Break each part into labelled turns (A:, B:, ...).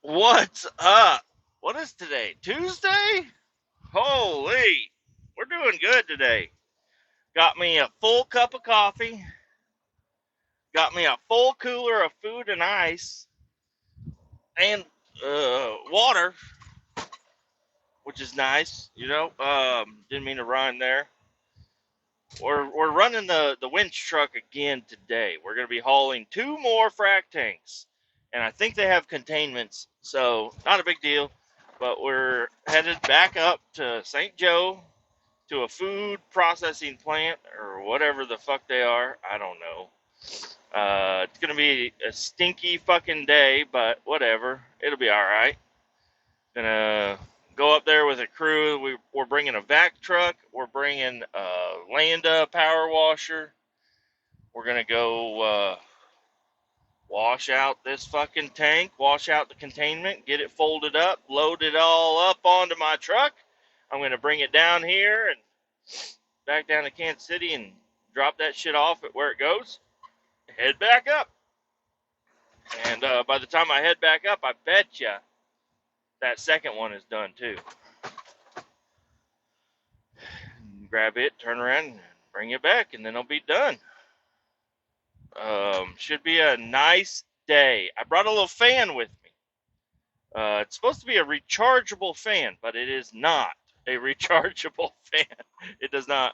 A: What's up? What is today? Tuesday? Holy, we're doing good today. Got me a full cup of coffee, got me a full cooler of food and ice, and water, which is nice. Didn't mean to run there. We're running the winch truck again today. We're going to be hauling two more frac tanks, and I think they have containments, so not a big deal. But we're headed back up to St. Joe to a food processing plant or whatever the fuck they are. I don't know. It's gonna be a stinky fucking day, but whatever. It'll be all right. Gonna go up there with a crew. We're bringing a vac truck. We're bringing a Landa power washer. We're gonna go wash out this fucking tank, wash out the containment, get it folded up, load it all up onto my truck. I'm gonna bring it down here and back down to Kansas City and drop that shit off at where it goes. Head back up. And by the time I head back up, I bet you that second one is done too. Grab it, turn around, and bring it back, and then it'll be done. Should be a nice day. I brought a little fan with me. It's supposed to be a rechargeable fan, but it is not a rechargeable fan. It does not.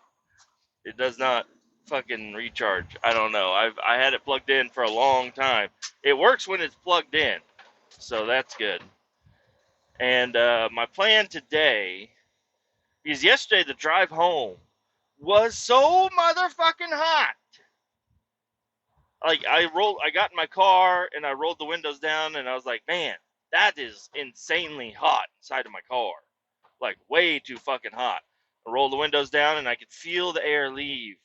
A: It does not fucking recharge. I don't know. I had it plugged in for a long time. It works when it's plugged in, so that's good. And my plan today, because yesterday the drive home was so motherfucking hot. Like I got in my car and I rolled the windows down and I was like, man, that is insanely hot inside of my car. Like way too fucking hot. I rolled the windows down and I could feel the air leave.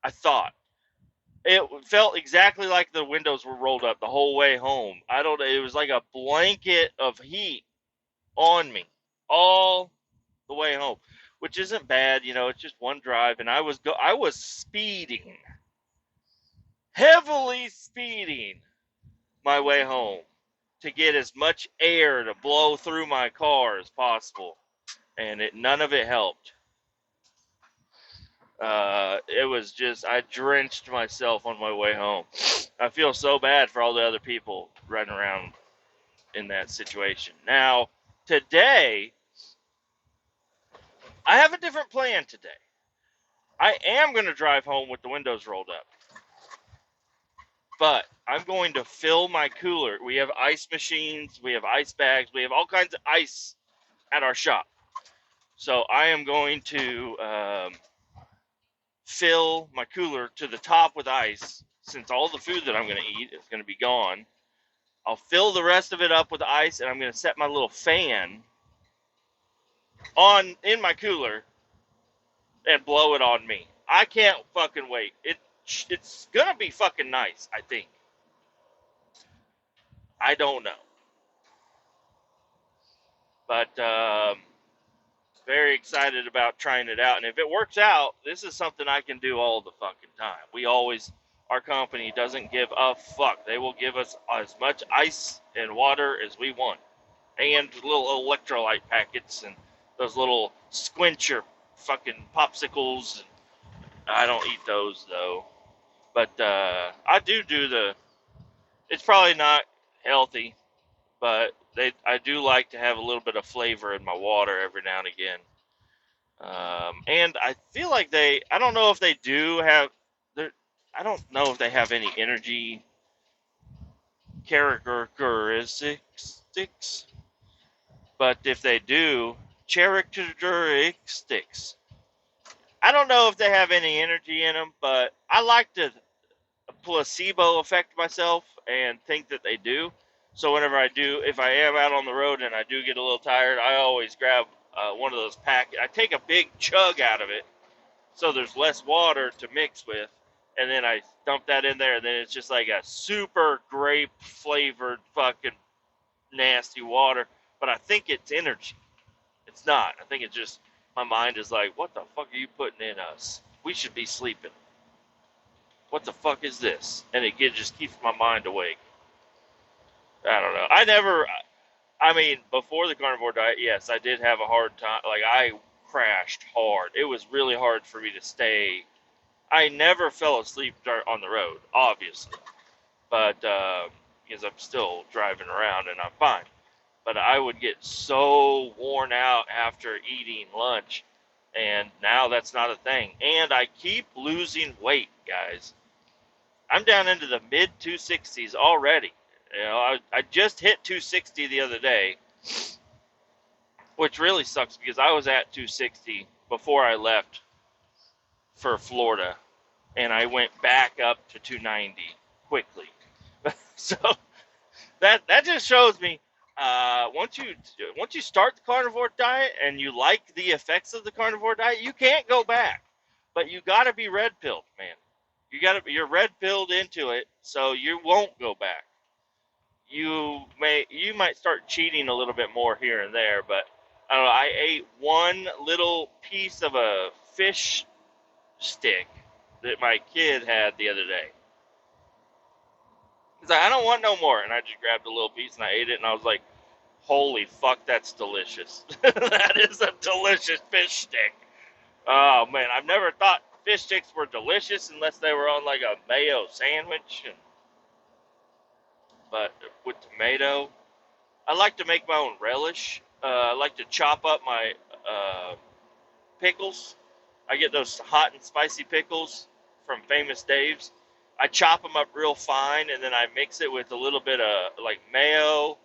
A: I thought. It felt exactly like the windows were rolled up the whole way home. It was like a blanket of heat on me all the way home, which isn't bad, it's just one drive and I was speeding, heavily speeding my way home to get as much air to blow through my car as possible, and none of it helped. It was just, I drenched myself on my way home. I feel so bad for all the other people running around in that situation. Now, today, I have a different plan today. I am going to drive home with the windows rolled up, but I'm going to fill my cooler. We have ice machines, we have ice bags, we have all kinds of ice at our shop. So I am going to fill my cooler to the top with ice, since all the food that I'm going to eat is going to be gone. I'll fill the rest of it up with ice, and I'm going to set my little fan on in my cooler and blow it on me. I can't fucking wait. It's going to be fucking nice, I think. I don't know. But very excited about trying it out. And if it works out, this is something I can do all the fucking time. Our company doesn't give a fuck. They will give us as much ice and water as we want. And little electrolyte packets and those little squincher fucking popsicles. I don't eat those though. But I do it's probably not healthy, but I do like to have a little bit of flavor in my water every now and again. And I feel like I don't know if they do have, I don't know if they have any energy characteristics, but if they do, characteristics. I don't know if they have any energy in them, but I like to placebo affect myself and think that they do. So whenever if I am out on the road and I do get a little tired, I always grab one of those packets. I take a big chug out of it so there's less water to mix with, and then I dump that in there, and then it's just like a super grape flavored fucking nasty water. But I think it's energy. It's not. I think it's just my mind is like, what the fuck are you putting in us? We should be sleeping. What the fuck is this? And it just keeps my mind awake. I don't know. I I never. I mean, before the carnivore diet, yes, I did have a hard time. Like I crashed hard. It was really hard for me to stay. I never fell asleep on the road, obviously, but because I'm still driving around and I'm fine. But I would get so worn out after eating lunch, and now that's not a thing. And I keep losing weight, guys. I'm down into the mid 260s already. You know, I just hit 260 the other day, which really sucks because I was at 260 before I left for Florida, and I went back up to 290 quickly. So that just shows me once you start the carnivore diet and you like the effects of the carnivore diet, you can't go back. But you got to be red pilled, man. You're red pilled into it, so you won't go back. You might start cheating a little bit more here and there, but I don't know. I ate one little piece of a fish stick that my kid had the other day. He's like, I don't want no more, and I just grabbed a little piece and I ate it, and I was like, holy fuck, that's delicious. That is a delicious fish stick. Oh man, I've never thought fish sticks were delicious unless they were on like a mayo sandwich, but with tomato. I like to make my own relish. I like to chop up my pickles. I get those hot and spicy pickles from Famous Dave's. I chop them up real fine, and then I mix it with a little bit of like mayo,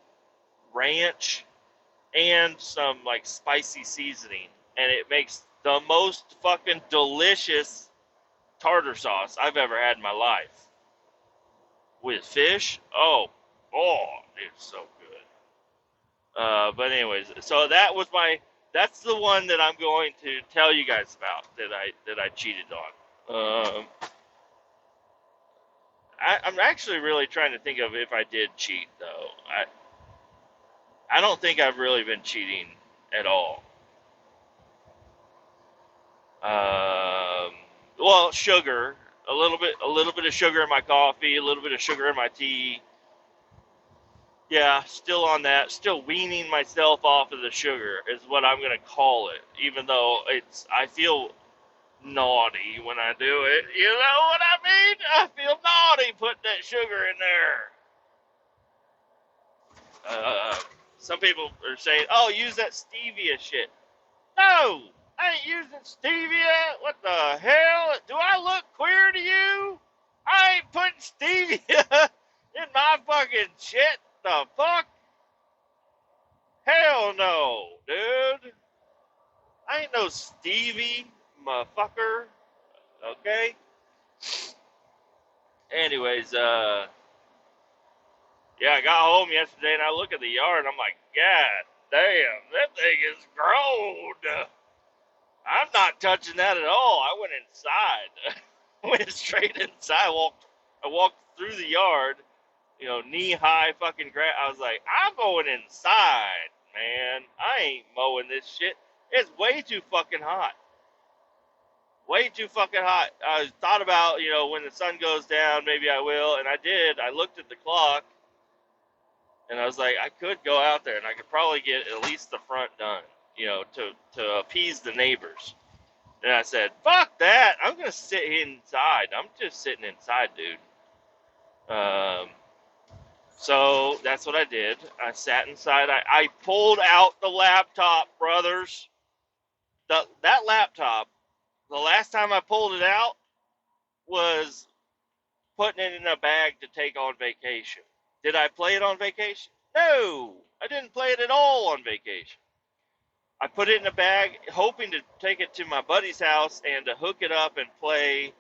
A: ranch, and some like spicy seasoning, and it makes the most fucking delicious tartar sauce I've ever had in my life. With fish, oh, it's so good. But anyways, so that's the one that I'm going to tell you guys about that I cheated on. I'm actually really trying to think of if I did cheat though. I don't think I've really been cheating at all. Well, sugar, a little bit of sugar in my coffee, a little bit of sugar in my tea. Yeah, still on that, still weaning myself off of the sugar is what I'm gonna call it. Even though I feel naughty when I do it. You know what I mean? I feel naughty putting that sugar in there. Some people are saying, "Oh, use that stevia shit." No, I ain't using stevia. What the hell? Do I look queer to you? I ain't putting stevia in my fucking shit. The fuck? Hell no, dude. I ain't no Stevie, motherfucker. Okay? Anyways, yeah, I got home yesterday and I look at the yard and I'm like, God damn, that thing is grown. I'm not touching that at all. I went inside. Went straight inside. I walked through the yard, knee high fucking grass. I was like, I'm going inside, man. I ain't mowing this shit. It's way too fucking hot. Way too fucking hot. I thought about, when the sun goes down, maybe I will, and I did. I looked at the clock, and I was like, I could go out there, and I could probably get at least the front done, to appease the neighbors. And I said, fuck that. I'm going to sit inside. I'm just sitting inside, dude. So that's what I did. I sat inside. I pulled out the laptop, brothers. That laptop, the last time I pulled it out was putting it in a bag to take on vacation. Did I play it on vacation? No, I didn't play it at all on vacation. I put it in a bag, hoping to take it to my buddy's house and to hook it up and play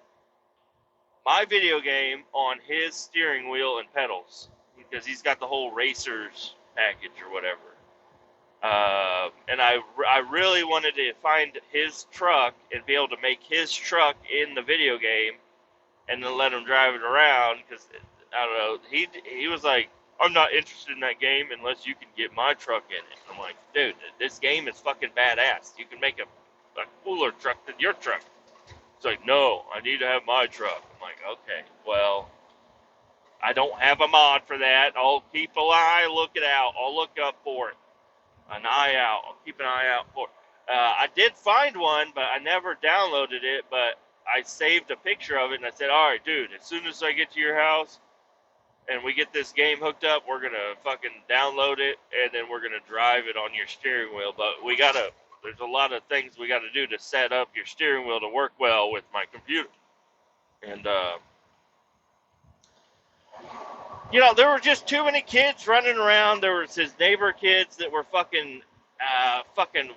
A: my video game on his steering wheel and pedals, because he's got the whole racers package or whatever. And I really wanted to find his truck and be able to make his truck in the video game and then let him drive it around, because, I don't know, he was like, I'm not interested in that game unless you can get my truck in it. I'm like, dude, this game is fucking badass. You can make a cooler truck than your truck. It's like, no, I need to have my truck. I'm like, okay, well, I don't have a mod for that. I'll keep an eye, look it out. I'll look up for it. An eye out. I'll keep an eye out for it. I did find one, but I never downloaded it. But I saved a picture of it, and I said, all right, dude, as soon as I get to your house and we get this game hooked up, we're going to fucking download it, and then we're going to drive it on your steering wheel. But we got to, there's a lot of things we got to do to set up your steering wheel to work well with my computer. And, you know, there were just too many kids running around. There was his neighbor kids that were fucking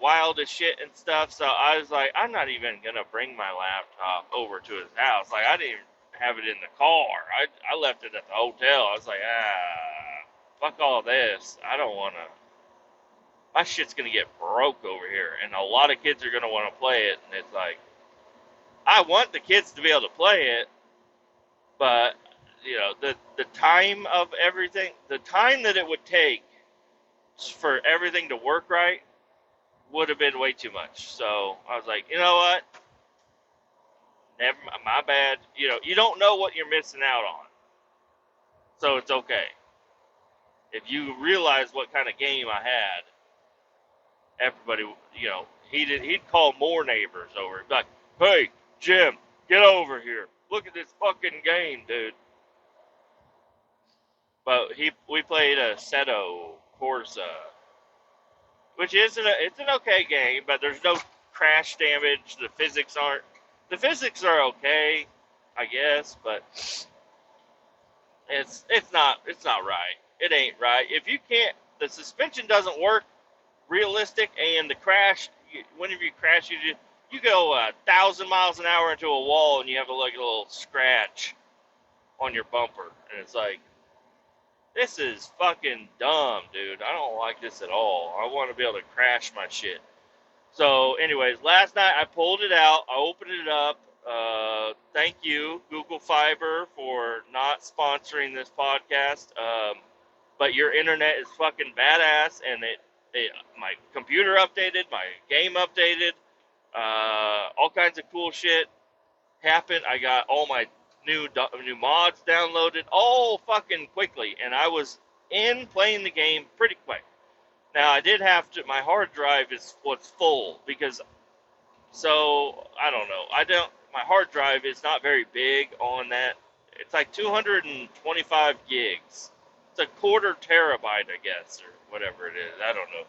A: wild as shit and stuff. So I was like, I'm not even gonna bring my laptop over to his house. Like, I didn't even have it in the car. I left it at the hotel. I was like, fuck all this. I don't wanna. My shit's gonna get broke over here, and a lot of kids are gonna want to play it. And it's like, I want the kids to be able to play it, but you know, the time of everything, the time that it would take for everything to work right would have been way too much. So I was like, you know what? Never, my bad. You know, you don't know what you're missing out on, so it's okay. If you realize what kind of game I had, everybody, you know, he'd call more neighbors over. He'd be like, hey, Jim, get over here. Look at this fucking game, dude. But we played a Seto Corsa, which it's an okay game, but there's no crash damage. The physics are okay, I guess, but it's not right. It ain't right. If you can't, the suspension doesn't work realistic, and the crash, whenever you crash, you go 1,000 miles an hour into a wall, and you have a little scratch on your bumper, and it's like, this is fucking dumb, dude. I don't like this at all. I want to be able to crash my shit. So, anyways, last night I pulled it out. I opened it up. Thank you, Google Fiber, for not sponsoring this podcast. But your internet is fucking badass, and my computer updated, my game updated, all kinds of cool shit happened. I got all my new mods downloaded all fucking quickly, and I was in playing the game pretty quick. Now I did have to. My hard drive was full because, so I don't know. My hard drive is not very big on that. It's like 225 gigs. It's a quarter terabyte, I guess, or whatever it is. I don't know.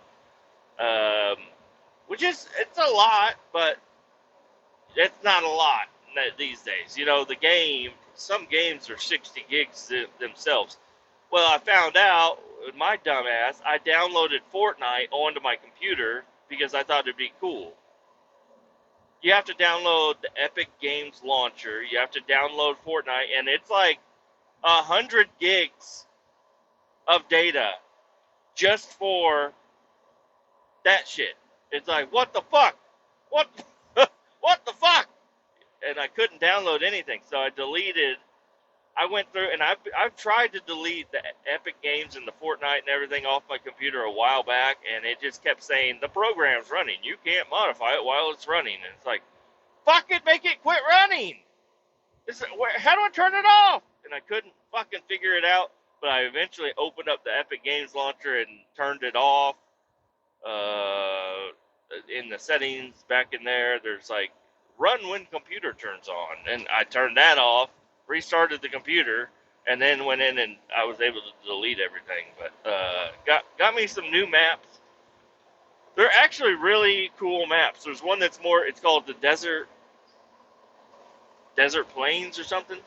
A: It's a lot, but it's not a lot these days. You know, some games are 60 gigs themselves. Well, I found out, my dumbass, I downloaded Fortnite onto my computer because I thought it'd be cool. You have to download the Epic Games launcher. You have to download Fortnite, and it's like 100 gigs of data just for that shit. It's like, what the fuck? What the fuck? And I couldn't download anything, so I went through, and I've tried to delete the Epic Games and the Fortnite and everything off my computer a while back, and it just kept saying, the program's running. You can't modify it while it's running. And it's like, fuck it, make it quit running. How do I turn it off? And I couldn't fucking figure it out, but I eventually opened up the Epic Games launcher and turned it off. In the settings back in there, there's like, run when computer turns on, and I turned that off, restarted the computer, and then went in and I was able to delete everything. But got me some new maps. They're actually really cool maps. There's one that's it's called the Desert Plains or something,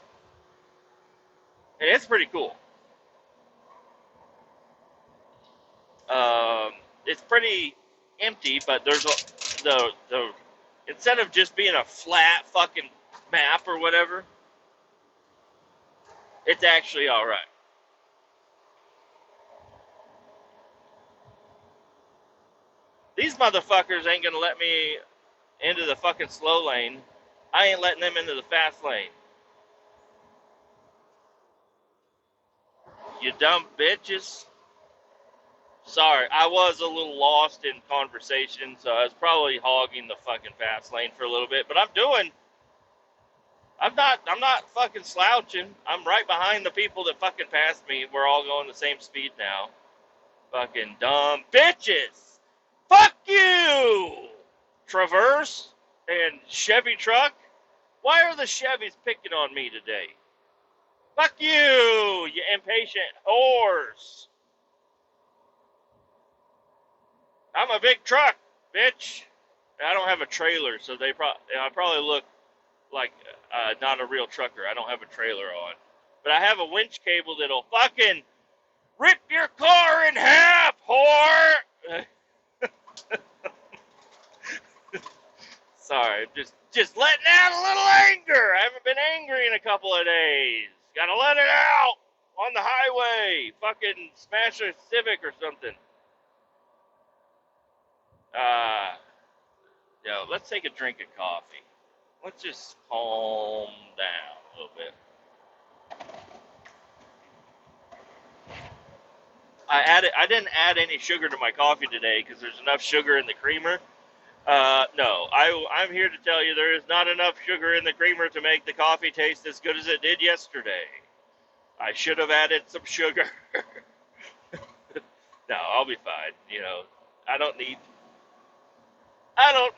A: and it's pretty cool. It's pretty empty, but there's the instead of just being a flat fucking map or whatever, it's actually all right. These motherfuckers ain't gonna let me into the fucking slow lane. I ain't letting them into the fast lane. You dumb bitches. Sorry, I was a little lost in conversation, so I was probably hogging the fucking fast lane for a little bit, but I'm doing I'm not fucking slouching. I'm right behind the people that fucking passed me. We're all going the same speed now. Fucking dumb bitches. Fuck you! Traverse and Chevy truck. Why are the Chevys picking on me today? Fuck you, you impatient whores. I'm a big truck, bitch. I don't have a trailer, so I probably look like not a real trucker. I don't have a trailer on. But I have a winch cable that'll fucking rip your car in half, whore! Sorry, just letting out a little anger. I haven't been angry in a couple of days. Gotta let it out on the highway. Fucking smash a Civic or something. Let's take a drink of coffee. Let's just calm down a little bit. I didn't add any sugar to my coffee today because there's enough sugar in the creamer. No, I'm here to tell you there is not enough sugar in the creamer to make the coffee taste as good as it did yesterday. I should have added some sugar. No, I'll be fine. I don't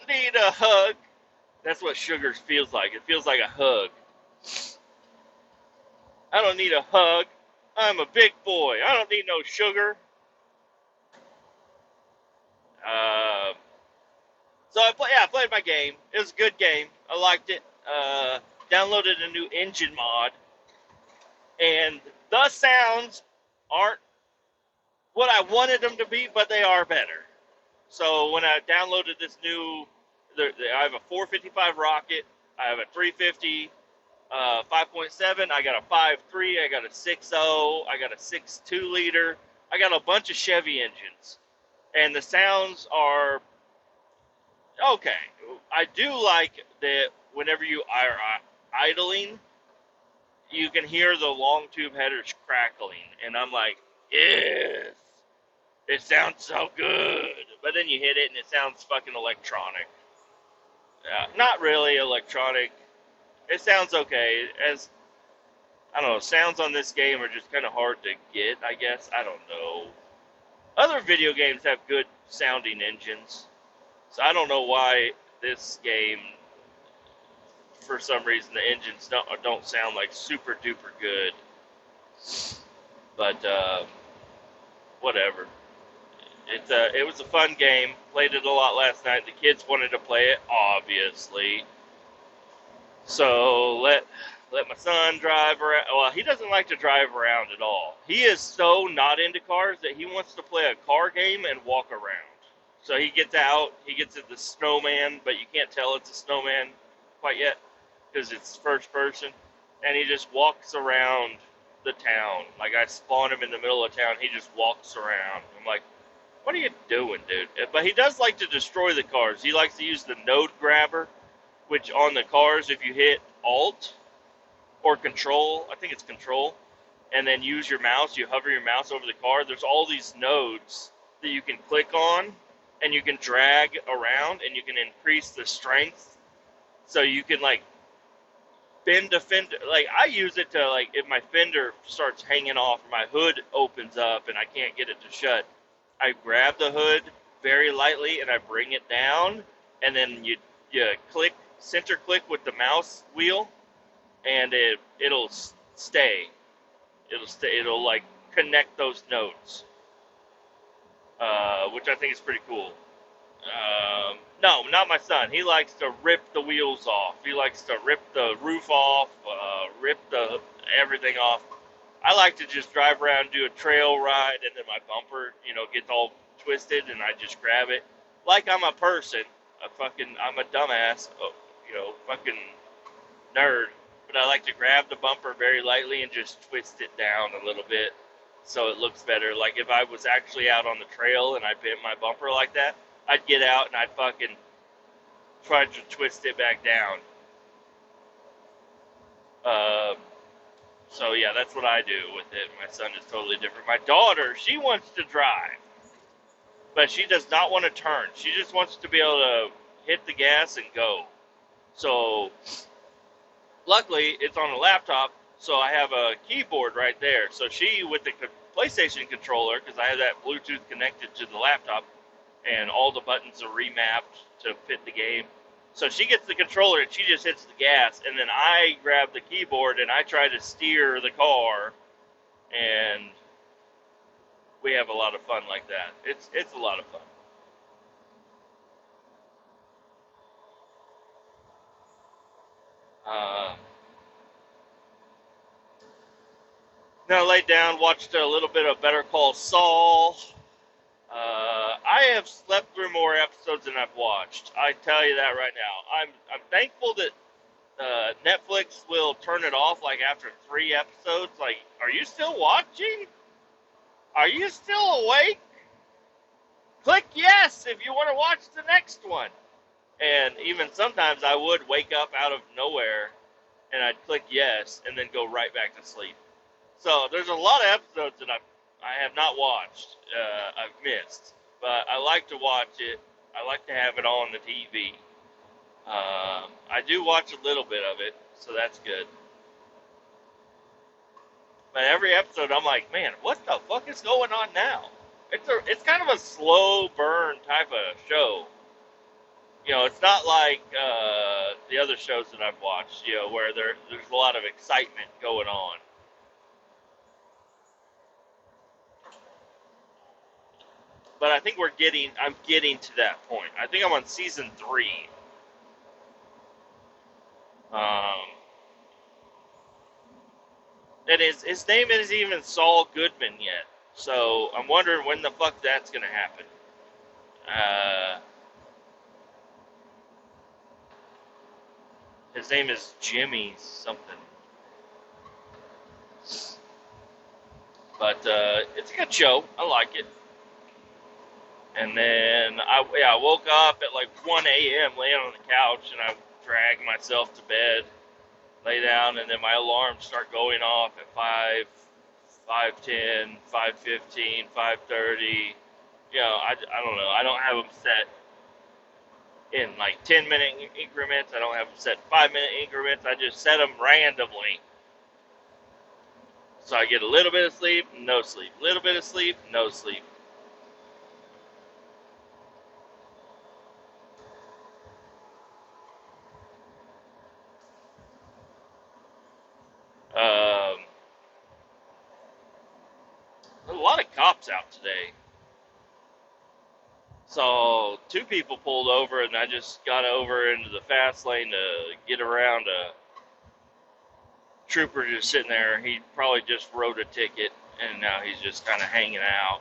A: need a hug. That's what sugar feels like. It feels like a hug. I don't need a hug. I'm a big boy. I don't need no sugar. Uh, so I played my game. It was a good game. I liked it. Downloaded a new engine mod, and the sounds aren't what I wanted them to be, but they are better. So when I downloaded this new, I have a 455 Rocket, I have a 350 5.7, I got a 5.3, I got a 6.0, I got a 6.2 liter, I got a bunch of Chevy engines, and the sounds are okay. I do like that whenever you are idling, you can hear the long tube headers crackling, and I'm like, yes, it sounds so good. But then you hit it, and it sounds fucking electronic. Not really electronic. It sounds okay. I don't know, sounds on this game are just kind of hard to get, I guess. I don't know. Other video games have good sounding engines, so I don't know why this game, for some reason, the engines don't sound like super duper good. But whatever. It was a fun game. Played it a lot last night. The kids wanted to play it, obviously. So let my son drive around. Well, he doesn't like to drive around at all. He is so not into cars that he wants to play a car game and walk around. So he gets out. He gets at the snowman, but you can't tell it's a snowman quite yet because it's first person. And he just walks around the town. Like, I spawn him in the middle of town. He just walks around. I'm like, what are you doing, dude? But he does like to destroy the cars. He likes to use the node grabber, which on the cars, if you hit Alt or Control, I think it's Control, and then use your mouse, you hover your mouse over the car, there's all these nodes that you can click on, and you can drag around, and you can increase the strength, so you can, like, bend a fender. Like, I use it to, like, if my fender starts hanging off, or my hood opens up, and I can't get it to shut, I grab the hood very lightly, and I bring it down, and then you center click with the mouse wheel, and it'll stay. It'll like connect those nodes, which I think is pretty cool. No, not my son. He likes to rip the wheels off. He likes to rip the roof off, rip the everything off. I like to just drive around, do a trail ride, and then my bumper, gets all twisted, and I just grab it like I'm a person. I'm a dumbass, fucking nerd. But I like to grab the bumper very lightly and just twist it down a little bit so it looks better. Like, if I was actually out on the trail and I bent my bumper like that, I'd get out and I'd fucking try to twist it back down. So yeah, that's what I do with it. My son is totally different. My daughter, she wants to drive, but she does not want to turn. She just wants to be able to hit the gas and go. So Luckily, it's on a laptop, so I have a keyboard right there. So she, with the PlayStation controller, because I have that Bluetooth connected to the laptop, and all the buttons are remapped to fit the game. So she gets the controller and she just hits the gas, and then I grab the keyboard and I try to steer the car, and we have a lot of fun like that. It's a lot of fun. Uh, then I laid down, watched a little bit of Better Call Saul. I have slept through more episodes than I've watched. I tell you that right now. I'm thankful that Netflix will turn it off like after 3 episodes. Like, are you still watching? Are you still awake? Click yes if you want to watch the next one. And even sometimes I would wake up out of nowhere and I'd click yes and then go right back to sleep. So there's a lot of episodes that I have not watched. I've missed, but I like to watch it. I like to have it on the TV. I do watch a little bit of it, so that's good. But every episode, I'm like, man, what the fuck is going on now? It's kind of a slow burn type of show. You know, it's not like the other shows that I've watched. You know, where there's a lot of excitement going on. But I think I'm getting to that point. I think I'm on season 3. Um, and his name isn't even Saul Goodman yet. So I'm wondering when the fuck that's gonna happen. Uh, his name is Jimmy something. But it's a good show. I like it. And then I woke up at like 1 a.m. laying on the couch, and I dragged myself to bed, lay down, and then my alarms start going off at 5, 5:10, 5:15, 5:30. You know, I don't know. I don't have them set in like 10-minute increments. I don't have them set 5-minute increments. I just set them randomly. So I get a little bit of sleep, no sleep. A little bit of sleep, no sleep. Um, there's a lot of cops out today. So 2 people pulled over, and I just got over into the fast lane to get around a trooper just sitting there. He probably just wrote a ticket, and now he's just kind of hanging out.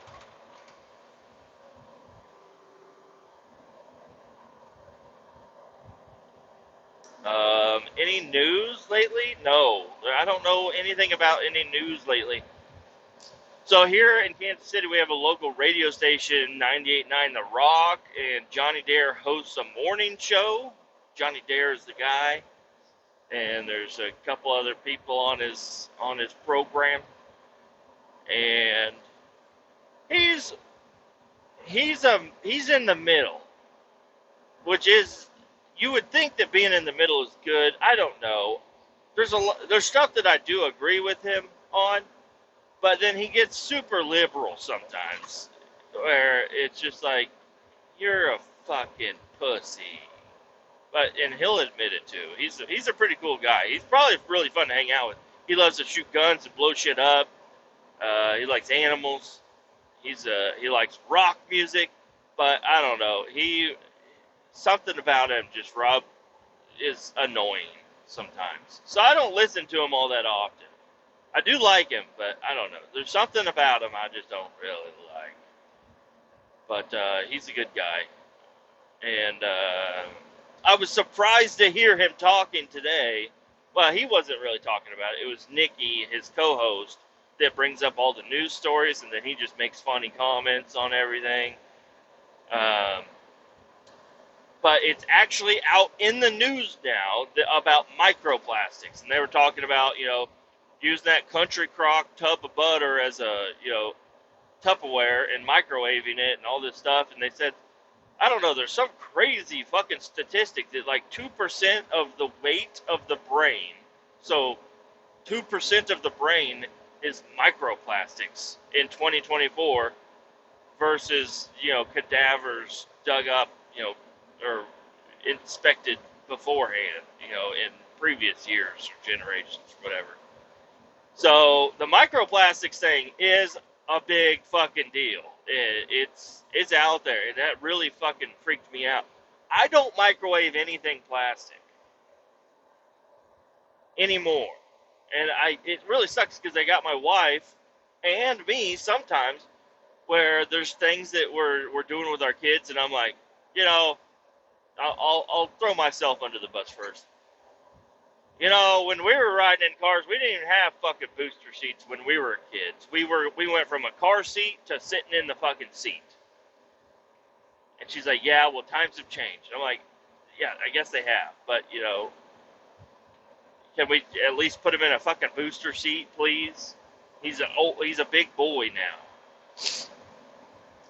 A: Any news lately? No, I don't know anything about any news lately. So here in Kansas City, we have a local radio station, 98.9 The Rock, and Johnny Dare hosts a morning show. Johnny Dare is the guy, and there's a couple other people on his program, and he's in the middle, which is, you would think that being in the middle is good. I don't know. There's stuff that I do agree with him on, but then he gets super liberal sometimes, where it's just like, you're a fucking pussy. And he'll admit it too. He's a pretty cool guy. He's probably really fun to hang out with. He loves to shoot guns and blow shit up. He likes animals. He likes rock music, but I don't know. Something about him just is annoying sometimes. So I don't listen to him all that often. I do like him, but I don't know. There's something about him I just don't really like. But he's a good guy. And I was surprised to hear him talking today. Well, he wasn't really talking about it. It was Nikki, his co-host, that brings up all the news stories, and then he just makes funny comments on everything. But it's actually out in the news now about microplastics. And they were talking about, using that country crock tub of butter as a, Tupperware and microwaving it and all this stuff. And they said, I don't know, there's some crazy fucking statistic that like 2% of the weight of the brain So 2% of the brain is microplastics in 2024 versus, cadavers dug up, or inspected beforehand, in previous years or generations, whatever. So the microplastics thing is a big fucking deal. It's out there, and that really fucking freaked me out. I don't microwave anything plastic anymore, and it really sucks because I got my wife and me sometimes where there's things that we're doing with our kids, and I'm like, I'll throw myself under the bus first. When we were riding in cars, we didn't even have fucking booster seats when we were kids. We went from a car seat to sitting in the fucking seat. And she's like, yeah, well, times have changed. I'm like, yeah, I guess they have. But, can we at least put him in a fucking booster seat, please? He's a big boy now.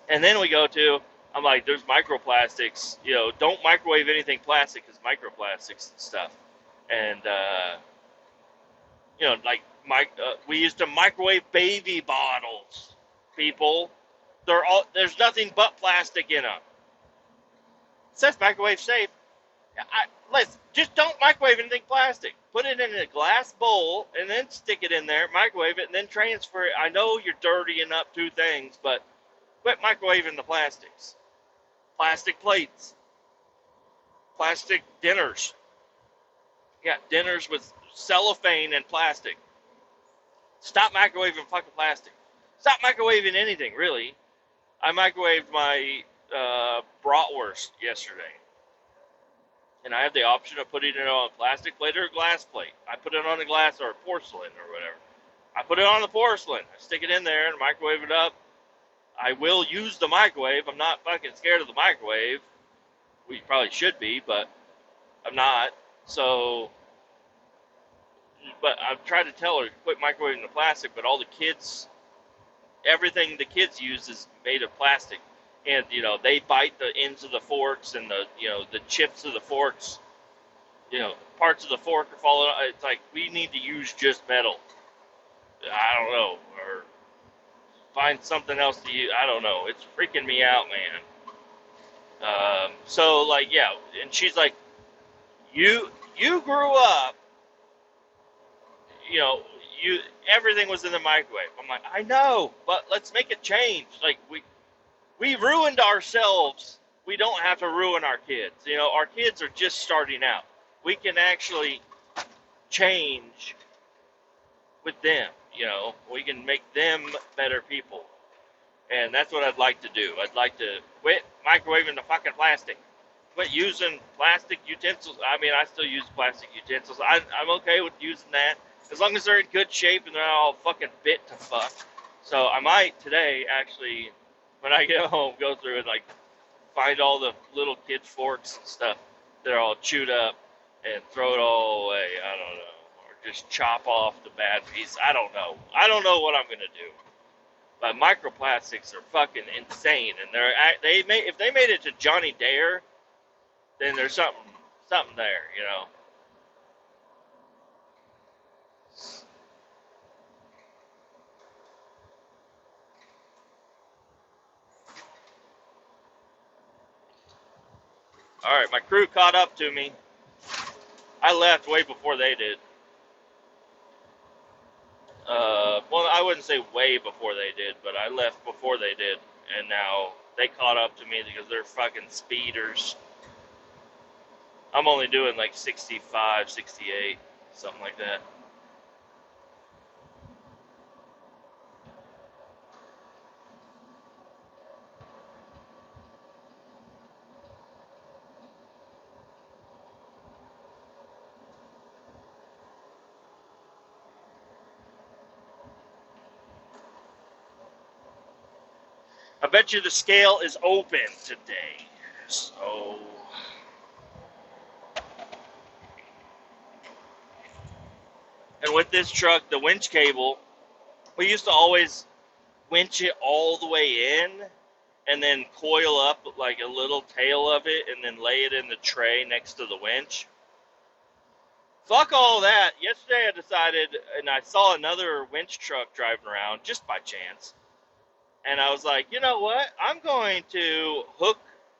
A: And then I'm like, there's microplastics. Don't microwave anything plastic because microplastics and stuff. And, we used to microwave baby bottles, people. There's nothing but plastic in them. It says microwave safe. Let's just don't microwave anything plastic. Put it in a glass bowl and then stick it in there, microwave it, and then transfer it. I know you're dirtying up two things, but quit microwaving the plastics. Plastic plates. Plastic dinners. Yeah, dinners with cellophane and plastic. Stop microwaving fucking plastic. Stop microwaving anything, really. I microwaved my bratwurst yesterday. And I have the option of putting it on a plastic plate or a glass plate. I put it on a glass or a porcelain or whatever. I put it on the porcelain. I stick it in there and microwave it up. I will use the microwave. I'm not fucking scared of the microwave. We probably should be, but I'm not. So, but I've tried to tell her to quit microwaving the plastic, but everything the kids use is made of plastic. And, they bite the ends of the forks and the chips of the forks. Parts of the fork are falling out. It's like, we need to use just metal. I don't know. Or find something else to use. I don't know. It's freaking me out, man. Yeah. And she's like, you grew up, everything was in the microwave. I'm like, I know, but let's make it change. Like, we ruined ourselves. We don't have to ruin our kids. Our kids are just starting out. We can actually change with them. We can make them better people. And that's what I'd like to do. I'd like to quit microwaving the fucking plastic. Quit using plastic utensils. I mean, I still use plastic utensils. I'm okay with using that as long as they're in good shape and they're not all fucking bit to fuck. So I might today actually, when I get home, go through and find all the little kids' forks and stuff that are all chewed up and throw it all away. I don't know. Or just chop off the bad piece. I don't know. I don't know what I'm going to do. But microplastics are fucking insane. And if they made it to Johnny Dare, then there's something there, All right, my crew caught up to me. I left way before they did. Well, I wouldn't say way before they did, but I left before they did, and now they caught up to me because they're fucking speeders. I'm only doing 65, 68, something like that. I bet you the scale is open today. So, and with this truck, the winch cable, we used to always winch it all the way in and then coil up a little tail of it and then lay it in the tray next to the winch. fuck all that. Yesterday I decided, and I saw another winch truck driving around just by chance. And I was like, you know what? I'm going to hook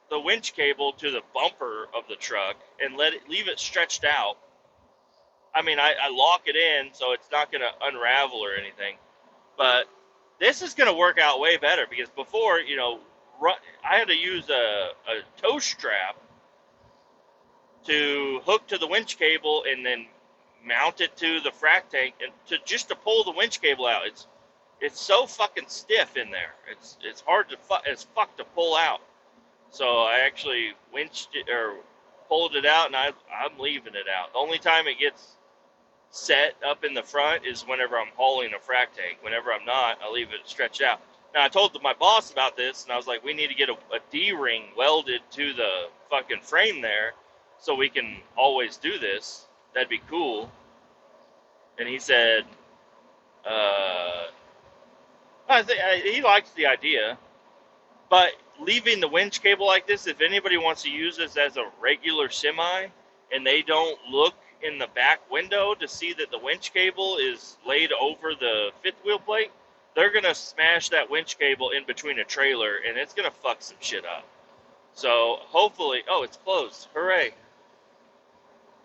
A: the winch cable to the bumper of the truck and leave it stretched out. I mean, I lock it in so it's not going to unravel or anything. But this is going to work out way better because before, I had to use a tow strap to hook to the winch cable and then mount it to the frac tank and to pull the winch cable out. It's so fucking stiff in there. It's hard as fuck to pull out. So I actually winched it or pulled it out, and I'm leaving it out. The only time it gets set up in the front is whenever I'm hauling a frac tank. Whenever I'm not, I leave it stretched out. Now, I told my boss about this, and I was like, we need to get a D-ring welded to the fucking frame there so we can always do this. That'd be cool. And he said, he likes the idea, but leaving the winch cable like this, if anybody wants to use this as a regular semi and they don't look in the back window to see that the winch cable is laid over the fifth wheel plate, they're going to smash that winch cable in between a trailer and it's going to fuck some shit up. So hopefully, it's closed. Hooray.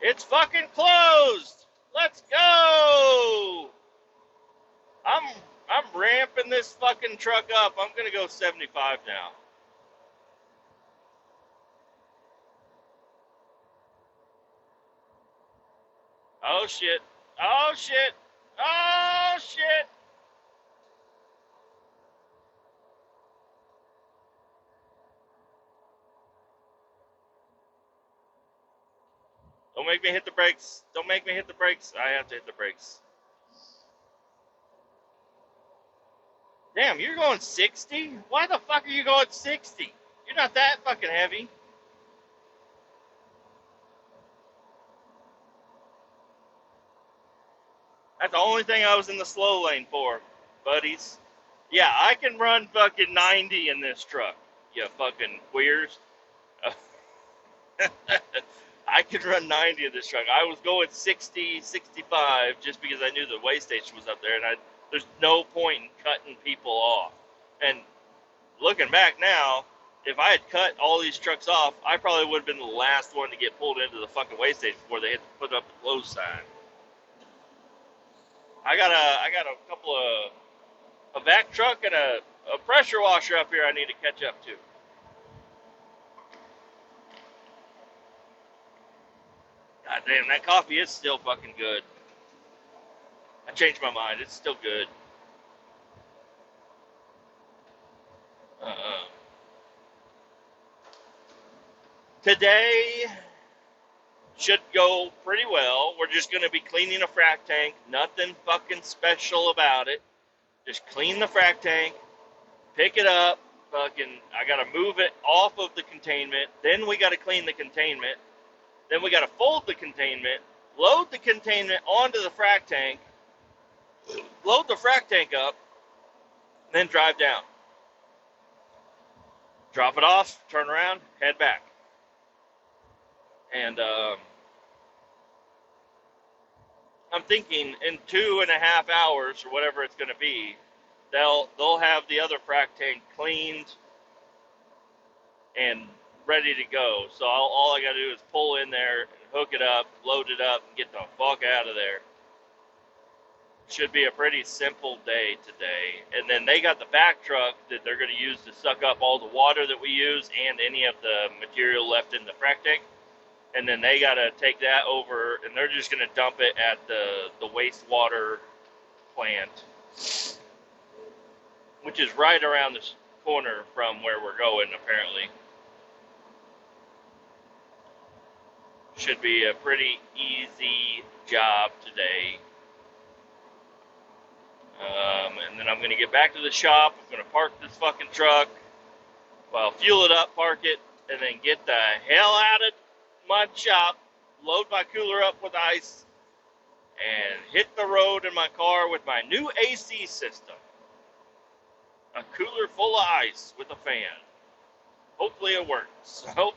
A: It's fucking closed. Let's go. I'm ramping this fucking truck up. I'm going to go 75 now. Oh, shit. Oh, shit. Oh, shit. Don't make me hit the brakes. Don't make me hit the brakes. I have to hit the brakes. Damn, you're going 60? Why the fuck are you going 60? You're not that fucking heavy. That's the only thing I was in the slow lane for, buddies. Yeah, I can run fucking 90 in this truck, you fucking queers. I could run 90 in this truck. I was going 60, 65 just because I knew the weigh station was up there, and there's no point in cutting people off. And looking back now, if I had cut all these trucks off, I probably would have been the last one to get pulled into the fucking weigh station before they had to put up the close sign. I got a couple of a vac truck and a pressure washer up here I need to catch up to. God damn, that coffee is still fucking good. I changed my mind. It's still good. Today should go pretty well. We're just going to be cleaning a frac tank. Nothing fucking special about it. Just clean the frac tank, pick it up, I got to move it off of the containment. Then we got to clean the containment. Then we got to fold the containment, load the containment onto the frac tank, load the frac tank up, then drive down. Drop it off, turn around, head back. And I'm thinking in 2.5 hours or whatever it's going to be, they'll have the other frac tank cleaned and ready to go. So all I got to do is pull in there, and hook it up, load it up, and get the fuck out of there. Should be a pretty simple day today. And then they got the back truck that they're going to use to suck up all the water that we use and any of the material left in the frac tank. And then they got to take that over, and they're just going to dump it at the wastewater plant, which is right around the corner from where we're going, apparently. Should be a pretty easy job today. And then I'm going to get back to the shop. I'm going to park this fucking truck, fuel it up, park it, and then get the hell out of my shop, load my cooler up with ice, and hit the road in my car with my new AC system. A cooler full of ice with a fan. Hopefully it works. I hope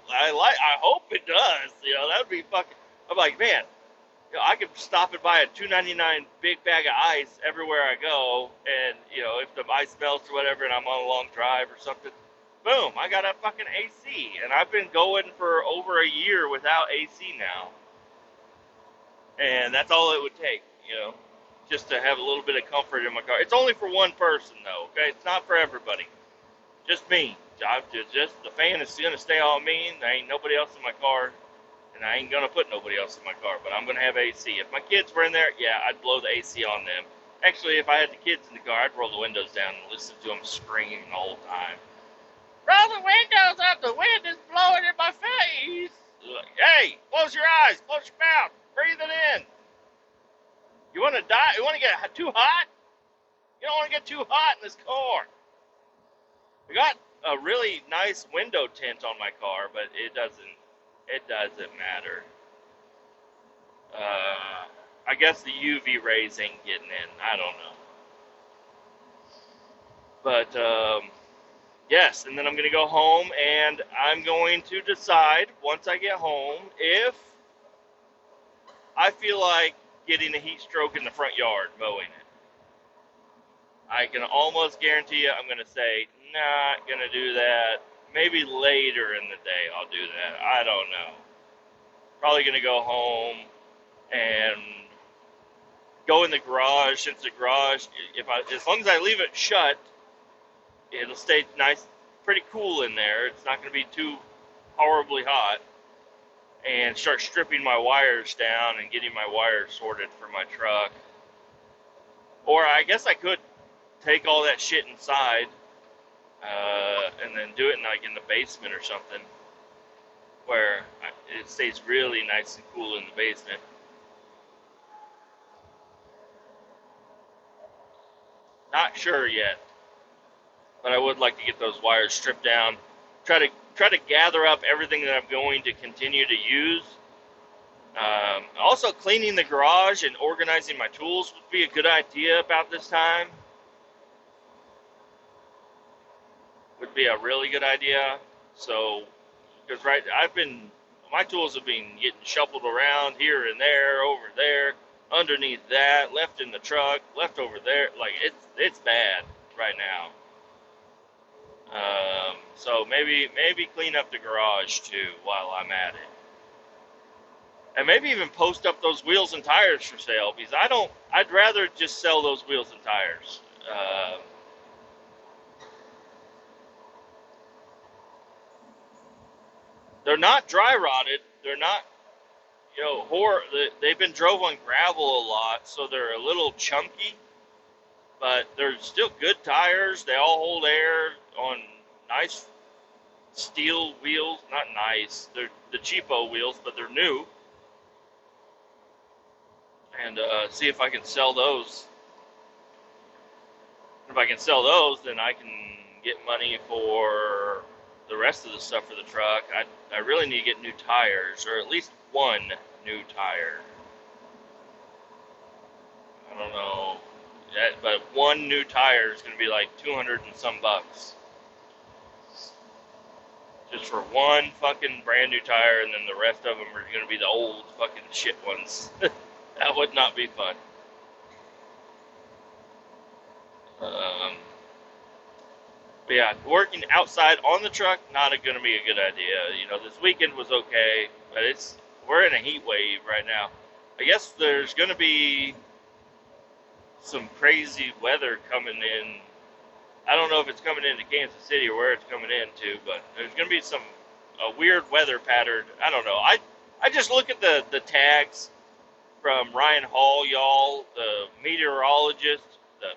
A: it does. That would be fucking. I'm like, man, I could stop and buy a $2.99 big bag of ice everywhere I go, and if the ice melts or whatever, and I'm on a long drive or something, boom, I got a fucking AC, and I've been going for over a year without AC now, and that's all it would take, just to have a little bit of comfort in my car. It's only for one person though, okay? It's not for everybody, just me. Just the fan is gonna stay on me, and there ain't nobody else in my car. And I ain't going to put nobody else in my car, but I'm going to have AC. If my kids were in there, yeah, I'd blow the AC on them. Actually, if I had the kids in the car, I'd roll the windows down and listen to them screaming the whole time. Roll the windows up, the wind is blowing in my face. Like, hey, close your eyes, close your mouth, breathe it in. You want to die? You want to get too hot? You don't want to get too hot in this car. I got a really nice window tint on my car, but it doesn't matter. I guess the UV rays ain't getting in. I don't know. But, yes, and then I'm going to go home, and I'm going to decide, once I get home, if I feel like getting a heat stroke in the front yard, mowing it. I can almost guarantee you I'm going to say, not going to do that. Maybe later in the day I'll do that. I don't know. Probably going to go home and go in the garage, since the garage, as long as I leave it shut, it'll stay nice, pretty cool in there. It's not going to be too horribly hot. And start stripping my wires down and getting my wires sorted for my truck. Or I guess I could take all that shit inside, and then do it in the basement or something, where it stays really nice and cool in the basement. Not sure yet, but I would like to get those wires stripped down. Try to gather up everything that I'm going to continue to use. Also, cleaning the garage and organizing my tools would be a good idea about this time. Would be a really good idea. So, because my tools have been getting shuffled around here and there, over there, underneath that, left in the truck, left over there. Like, it's bad right now. So maybe clean up the garage too while I'm at it. And maybe even post up those wheels and tires for sale, because I'd rather just sell those wheels and tires. They're not dry rotted. They're not, they've been drove on gravel a lot, so they're a little chunky, but they're still good tires. They all hold air on nice steel wheels. Not nice. They're the cheapo wheels, but they're new. And see if I can sell those. If I can sell those, then I can get money for the rest of the stuff for the truck. I really need to get new tires, or at least one new tire. I don't know, but one new tire is going to be like 200 and some bucks. Just for one fucking brand new tire, and then the rest of them are going to be the old fucking shit ones. That would not be fun. But yeah, working outside on the truck, not going to be a good idea. This weekend was okay, but we're in a heat wave right now. I guess there's going to be some crazy weather coming in. I don't know if it's coming into Kansas City or where it's coming into, but there's going to be a weird weather pattern. I don't know. I just look at the tags from Ryan Hall, y'all, the meteorologist.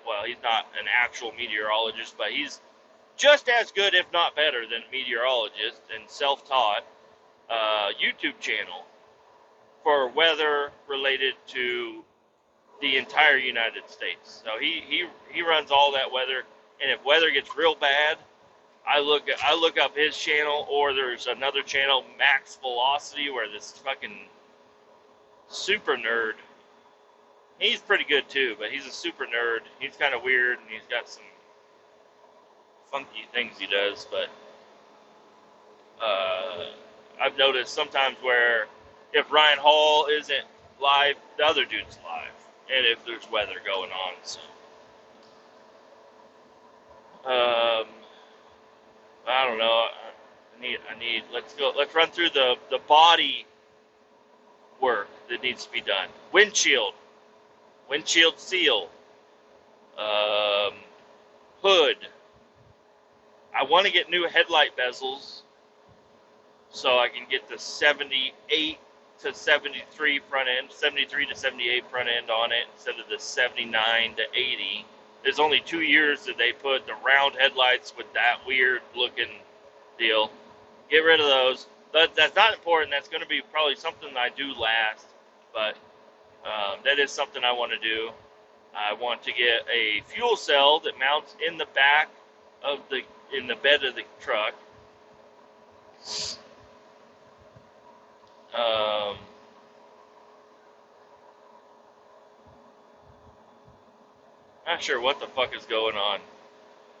A: Well, he's not an actual meteorologist, but he's just as good, if not better, than a meteorologist, and self-taught YouTube channel for weather related to the entire United States. So he runs all that weather, and if weather gets real bad, I look up his channel, or there's another channel, Max Velocity, where this fucking super nerd. He's pretty good too, but he's a super nerd. He's kind of weird, and he's got some funky things he does, but I've noticed sometimes where if Ryan Hall isn't live, the other dude's live, and if there's weather going on. So, I don't know. I need. Let's go. Let's run through the body work that needs to be done. Windshield seal, um, hood. I want to get new headlight bezels so I can get the 78 to 73 front end, 73 to 78 front end on it instead of the 79 to 80. There's only 2 years that they put the round headlights with that weird looking deal. Get rid of those. But that's not important. That's going to be probably something I do last. But that is something I want to do. I want to get a fuel cell that mounts in the back of in the bed of the truck. Not sure what the fuck is going on.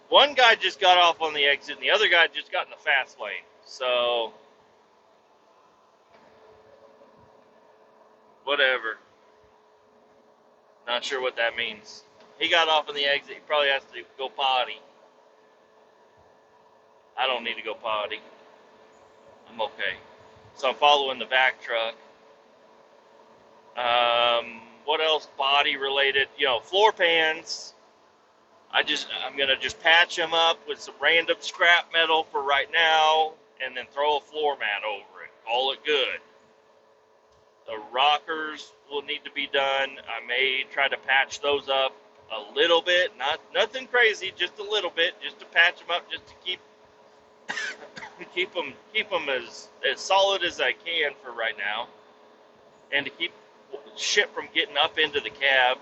A: One guy just got off on the exit, and the other guy just got in the fast lane. So, whatever. Not sure what that means. He got off on the exit. He probably has to go potty. I don't need to go potty. I'm okay. So I'm following the back truck. What else body related? Floor pans. I'm gonna just patch them up with some random scrap metal for right now, and then throw a floor mat over it. Call it good. The rockers will need to be done. I may try to patch those up a little bit, nothing crazy, just a little bit, just to patch them up, just to keep them as solid as I can for right now, and to keep shit from getting up into the cab.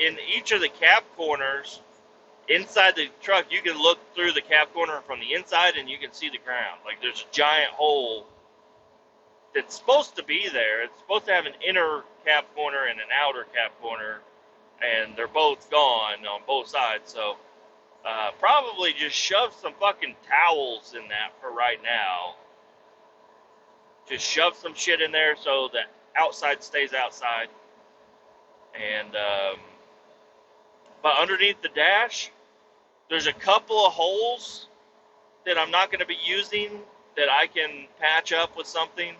A: In each of the cab corners inside the truck, you can look through the cab corner from the inside and you can see the ground. Like, there's a giant hole that's supposed to be there. It's supposed to have an inner cab corner and an outer cab corner, and they're both gone on both sides. So probably just shove some fucking towels in that for right now. Just shove some shit in there so that outside stays outside. And but underneath the dash, there's a couple of holes that I'm not going to be using that I can patch up with something.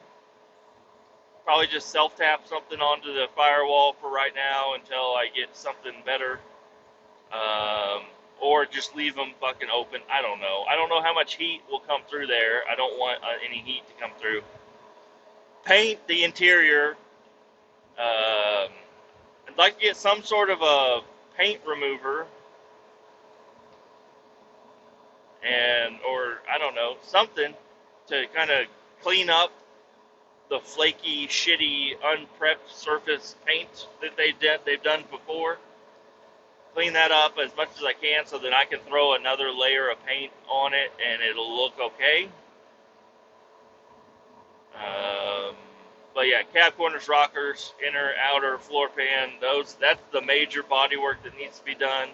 A: Probably just self-tap something onto the firewall for right now until I get something better. Or just leave them fucking open. I don't know. I don't know how much heat will come through there. I don't want any heat to come through. Paint the interior. I'd like to get some sort of a paint remover. Or I don't know, something to kind of clean up the flaky, shitty, unprepped surface paint that they've done before. Clean that up as much as I can so that I can throw another layer of paint on it and it'll look okay. But yeah, cab corners, rockers, inner, outer, floor pan, that's the major body work that needs to be done.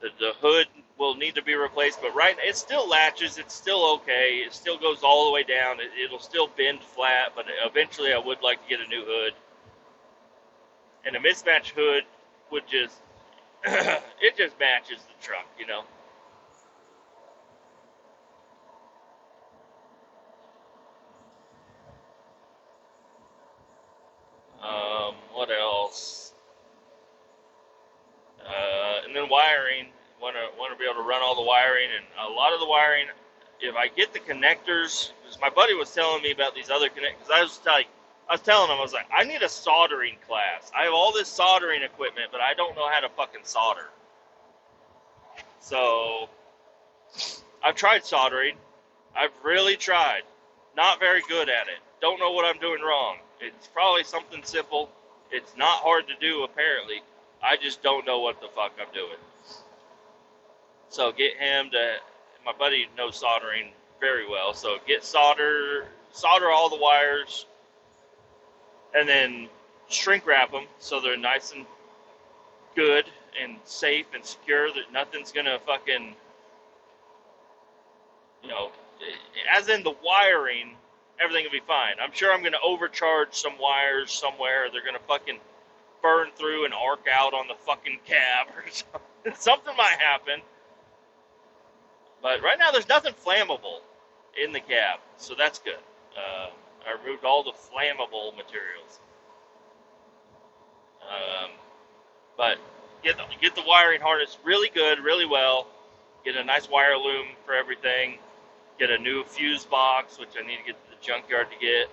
A: The hood will need to be replaced, but right, it still latches, it's still okay, it still goes all the way down, it'll still bend flat, but eventually I would like to get a new hood. And a mismatched hood would just, it just matches the truck, What else? And then wiring. Want to be able to run all the wiring, and a lot of the wiring. If I get the connectors, because my buddy was telling me about these other connectors, I was telling him, I was like, I need a soldering class. I have all this soldering equipment, but I don't know how to fucking solder. So I've tried soldering. I've really tried. Not very good at it. Don't know what I'm doing wrong. It's probably something simple. It's not hard to do, apparently. I just don't know what the fuck I'm doing. So get him to, my buddy knows soldering very well, so get solder all the wires, and then shrink wrap them so they're nice and good and safe and secure, that nothing's gonna fucking, as in the wiring, everything will be fine. I'm sure I'm going to overcharge some wires somewhere. They're going to fucking burn through and arc out on the fucking cab or something. Something might happen. But right now, there's nothing flammable in the cab, so that's good. I removed all the flammable materials. But get the wiring harness really good, really well. Get a nice wire loom for everything. Get a new fuse box, which I need to get to the junkyard to get.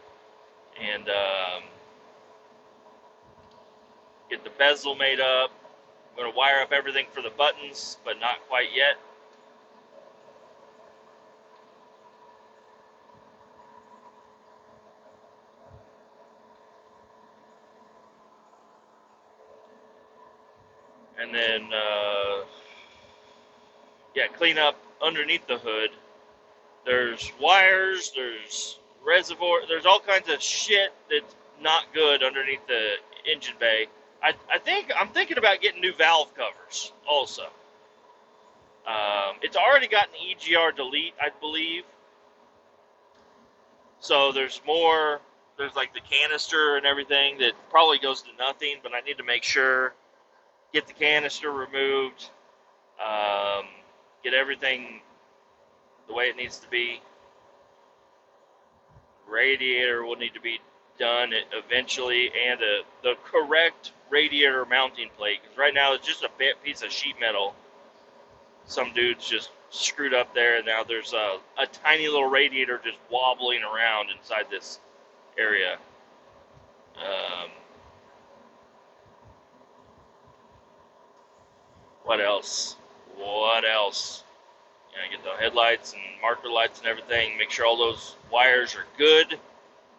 A: And get the bezel made up. I'm going to wire up everything for the buttons, but not quite yet. And then, clean up underneath the hood. There's wires, there's reservoir, there's all kinds of shit that's not good underneath the engine bay. I'm thinking about getting new valve covers also. It's already got an EGR delete, I believe. So there's more, there's like the canister and everything that probably goes to nothing, but I need to make sure, get the canister removed, get everything the way it needs to be. Radiator will need to be done eventually, and the correct radiator mounting plate, because right now it's just a piece of sheet metal. Some dudes just screwed up there, and now there's a tiny little radiator just wobbling around inside this area. What else? Get the headlights and marker lights and everything. Make sure all those wires are good.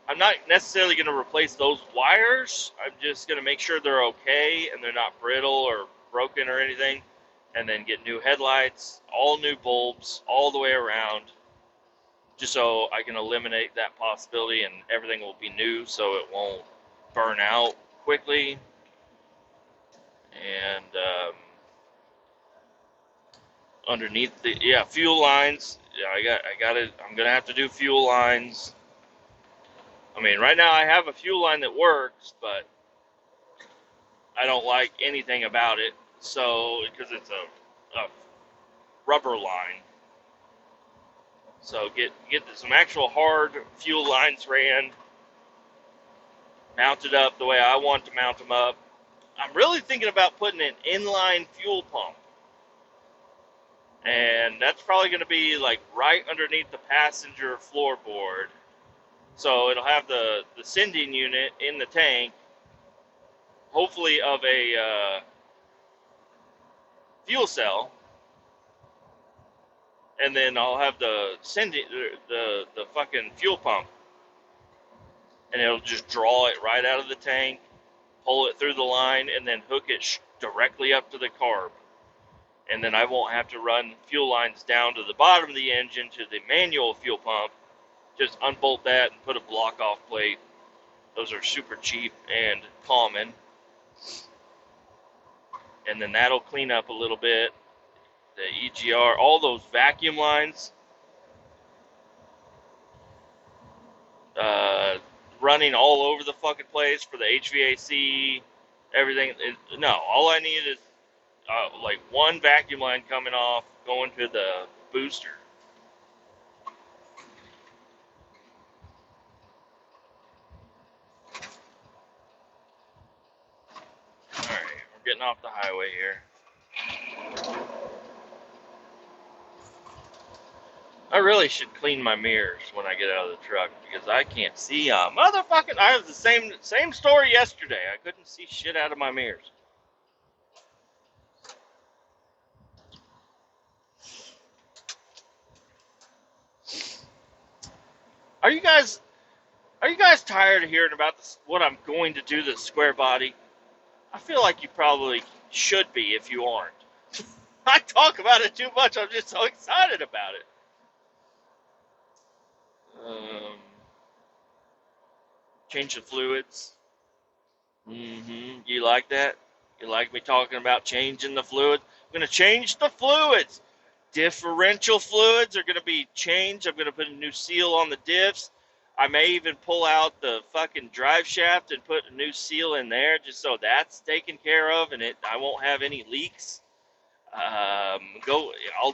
A: I'm not necessarily going to replace those wires. I'm just going to make sure they're okay and they're not brittle or broken or anything. And then get new headlights, all new bulbs, all the way around. Just so I can eliminate that possibility and everything will be new so it won't burn out quickly. And underneath the fuel lines, I'm gonna have to do fuel lines. I mean, right now I have a fuel line that works, but I don't like anything about it. So because it's a rubber line, so get some actual hard fuel lines ran, mounted up the way I want to mount them up. I'm really thinking about putting an inline fuel pump. And that's probably going to be like right underneath the passenger floorboard. So it'll have the sending unit in the tank, hopefully of a fuel cell. And then I'll have the fucking fuel pump. And it'll just draw it right out of the tank, pull it through the line, and then hook it directly up to the carb. And then I won't have to run fuel lines down to the bottom of the engine to the manual fuel pump. Just unbolt that and put a block-off plate. Those are super cheap and common. And then that'll clean up a little bit. The EGR, all those vacuum lines, running all over the fucking place for the HVAC, everything. No, all I need is like one vacuum line coming off, going to the booster. Alright, we're getting off the highway here. I really should clean my mirrors when I get out of the truck because I can't see motherfucking. I have the same story yesterday. I couldn't see shit out of my mirrors. Are you guys tired of hearing about this, what I'm going to do to the square body? I feel like you probably should be if you aren't. I talk about it too much. I'm just so excited about it. Change the fluids. You like that? You like me talking about changing the fluid? I'm going to change the fluids. Differential fluids are going to be changed. I'm going to put a new seal on the diffs. I may even pull out the fucking drive shaft and put a new seal in there just so that's taken care of and I won't have any leaks. I'll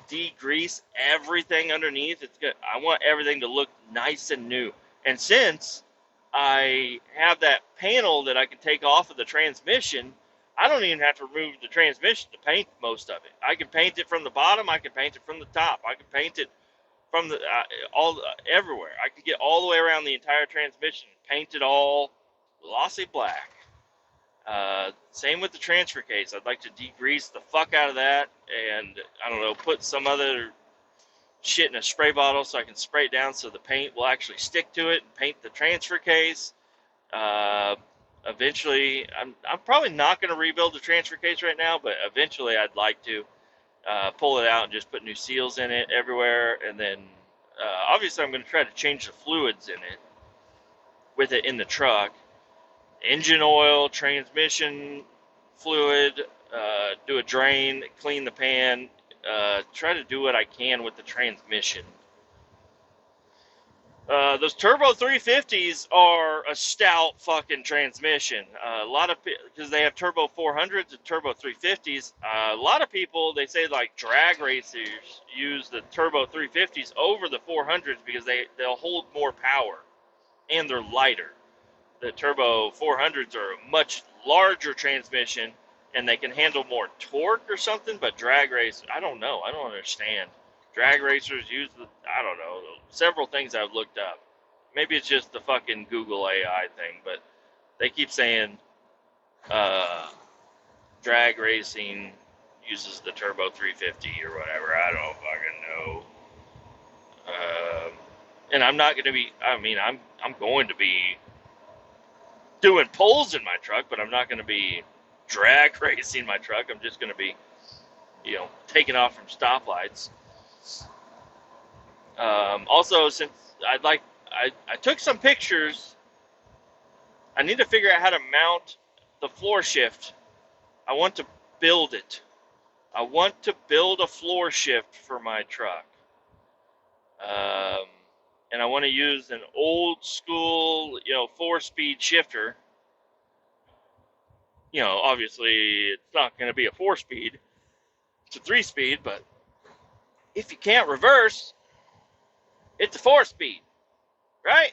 A: degrease everything underneath. It's good. I want everything to look nice and new. And since I have that panel that I can take off of the transmission, I don't even have to remove the transmission to paint most of it. I can paint it from the bottom. I can paint it from the top. I can paint it from the everywhere. I can get all the way around the entire transmission, paint it all glossy black. Same with the transfer case. I'd like to degrease the fuck out of that and, I don't know, put some other shit in a spray bottle so I can spray it down so the paint will actually stick to it and paint the transfer case. Eventually, I'm probably not going to rebuild the transfer case right now, but eventually I'd like to pull it out and just put new seals in it everywhere. And then, obviously, I'm going to try to change the fluids in it with it in the truck. Engine oil, transmission fluid, do a drain, clean the pan, try to do what I can with the transmission. Those turbo 350s are a stout fucking transmission. A lot of because they have turbo 400s and turbo 350s. A lot of people, they say like drag racers use the turbo 350s over the 400s because they'll hold more power and they're lighter. The turbo 400s are a much larger transmission and they can handle more torque or something, but drag race, I don't know. I don't understand. Drag racers use I don't know, several things I've looked up. Maybe it's just the fucking Google AI thing, but they keep saying drag racing uses the turbo 350 or whatever. I don't fucking know. And I'm not going to be, I'm going to be doing pulls in my truck, but I'm not going to be drag racing my truck. I'm just going to be, taking off from stoplights. Also, since I took some pictures, I need to figure out how to mount the floor shift. I want to build it. I want to build a floor shift for my truck. And I want to use an old school, 4-speed shifter. Obviously it's not going to be a 4-speed. It's a 3-speed, but if you can't reverse, it's a 4-speed, right?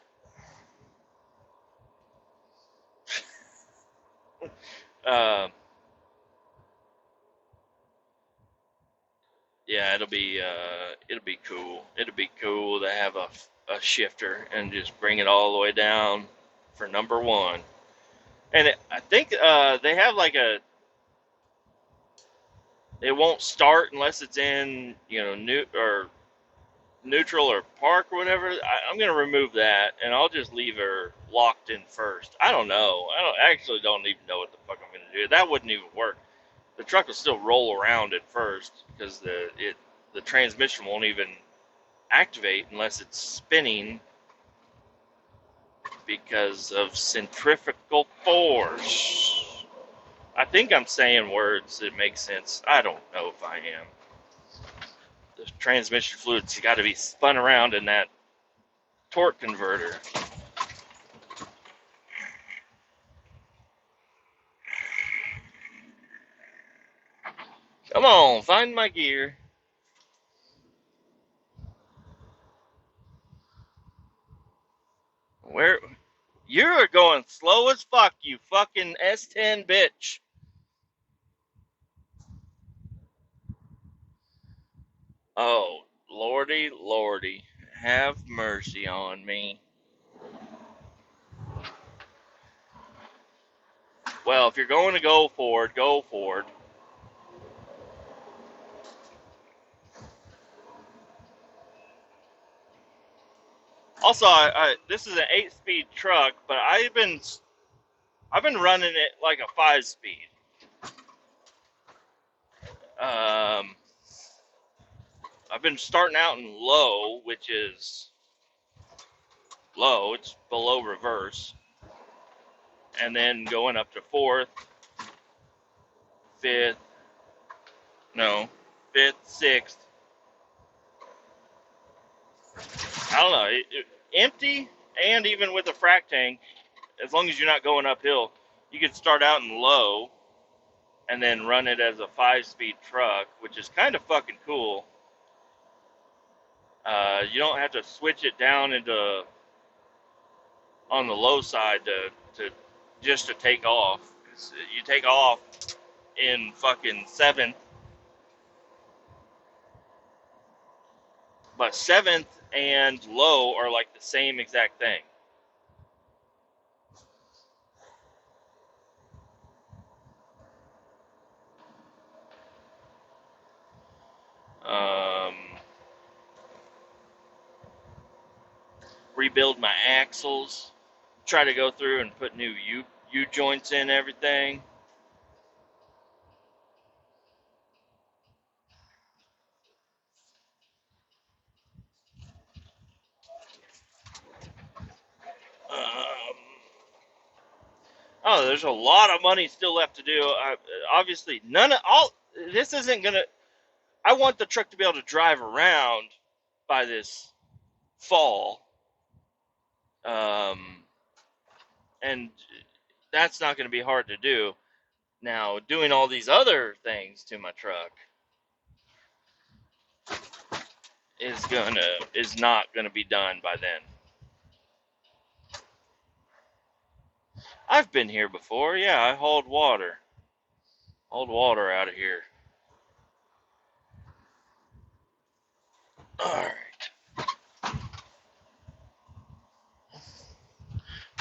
A: Yeah, it'll be cool. It'll be cool to have a shifter and just bring it all the way down for number one. And I think they have like it won't start unless it's in neutral or park or whatever. I'm gonna remove that and I'll just leave her locked in first. I don't know. I actually don't even know what the fuck I'm gonna do. That wouldn't even work. The truck will still roll around at first because the transmission won't even activate unless it's spinning because of centrifugal force. I think I'm saying words that make sense. I don't know if I am. The transmission fluid's got to be spun around in that torque converter. Come on, find my gear. Where? You're going slow as fuck, you fucking S10 bitch. Oh, lordy, lordy. Have mercy on me. Well, if you're going to go forward, go forward. Also, this is an 8-speed truck, but I've been running it like a 5-speed. I've been starting out in low, which is low. It's below reverse, and then going up to 4th, 5th, 6th. I don't know. Empty And even with a frac tank, as long as you're not going uphill, you can start out in low and then run it as a 5-speed truck, which is kind of fucking cool. You don't have to switch it down into on the low side to just to take off. You take off in fucking seventh, but seventh and low are like the same exact thing. Um, Rebuild my axles. Try to go through and put new U joints in everything. Um, oh, there's a lot of money still left to do. Obviously, none of all. This isn't gonna. I want the truck to be able to drive around by this fall, and that's not going to be hard to do. Now, doing all these other things to my truck is not gonna be done by then. I've been here before. Yeah, I hauled water out of here. All right,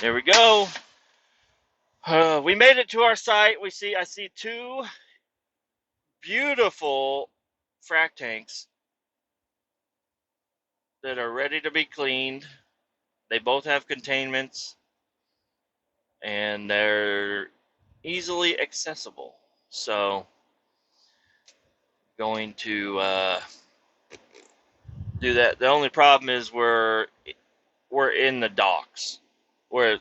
A: there we go. We made it to our site. I see two beautiful frac tanks that are ready to be cleaned. They both have containments, and they're easily accessible. So, going to do that. The only problem is we're in the docks, where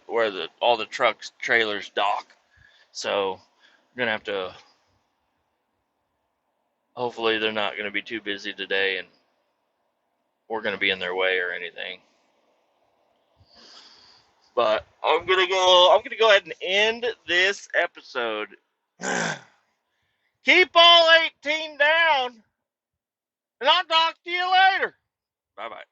A: all the trucks trailers dock. So, we're gonna have to. Hopefully, they're not gonna be too busy today, and we're gonna be in their way or anything. But I'm gonna go ahead and end this episode. Keep all 18 down, and I'll talk to you later. Bye bye.